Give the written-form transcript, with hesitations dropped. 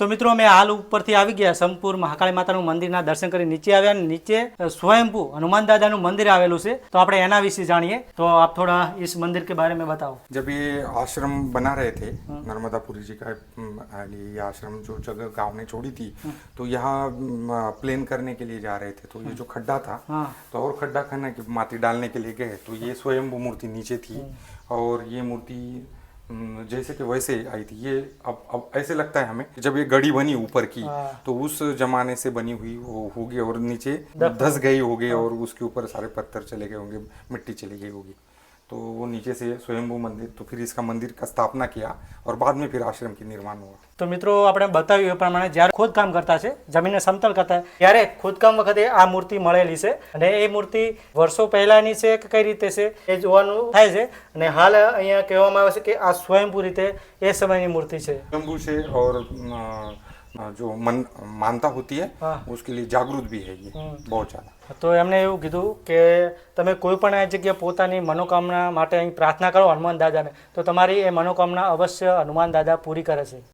તો મિત્રો અમે હાલ ઉપરથી આવી ગયા સંતપુર મહાકાળી माता મંદિરના દર્શન કરી નીચે આવ્યા અને નીચે स्वयंभू हनुमान दादा નું મંદિર આવેલું છે તો આપણે એના વિશે જાણીએ તો આપ થોડા इस मंदिर के बारे में बताओ। जब ये आश्रम बना रहे थे नर्मदापुरी जी का ये आश्रम जो जगह गांव ने छोड़ी थी तो यहाँ प्लेन करने के लिए जा रहे थे तो ये जो खड्डा था तो और खड्डा करने की माटी डालने के लिए गए तो ये स्वयंभू मूर्ति नीचे थी और ये मूर्ति जैसे कि वैसे आई थी। ये अब ऐसे लगता है हमें जब ये गड़ी बनी ऊपर की तो उस जमाने से बनी हुई वो होगी और नीचे धस गई होगी और उसके ऊपर सारे पत्थर चले गए होंगे, मिट्टी चली गई होगी तो वो नीचे से स्वयंभू मंदिर तो फिर इसका मंदिर का स्थापना किया और बाद में फिर आश्रम की निर्माण हुआ। तो मित्रों આપણે બતાવ્યું એ પ્રમાણે જ્યારે ખોદકામ કરતા છે જમીનને સમતલ કરતા ત્યારે ખોદકામ વખતે આ મૂર્તિ મળેલી છે અને એ મૂર્તિ વર્ષો પહેલાની છે કે કઈ રીતે છે એ જોવાનું થાય છે અને હાલ અહીંયા કહેવામાં આવે છે કે આ સ્વયંભૂ રીતે એ સમયની મૂર્તિ છે। स्वयंभू से और जो मानता होती है उसके लिए जागरूक भी है ये बहुत ज्यादा। તો એમને એવું કીધું કે તમે કોઈ પણ જગ્યાએ પોતાની મનોકામના માટે અહીં પ્રાર્થના કરો હનુમાન દાદાને તો તમારી એ મનોકામના અવશ્ય હનુમાન દાદા પૂરી કરે છે।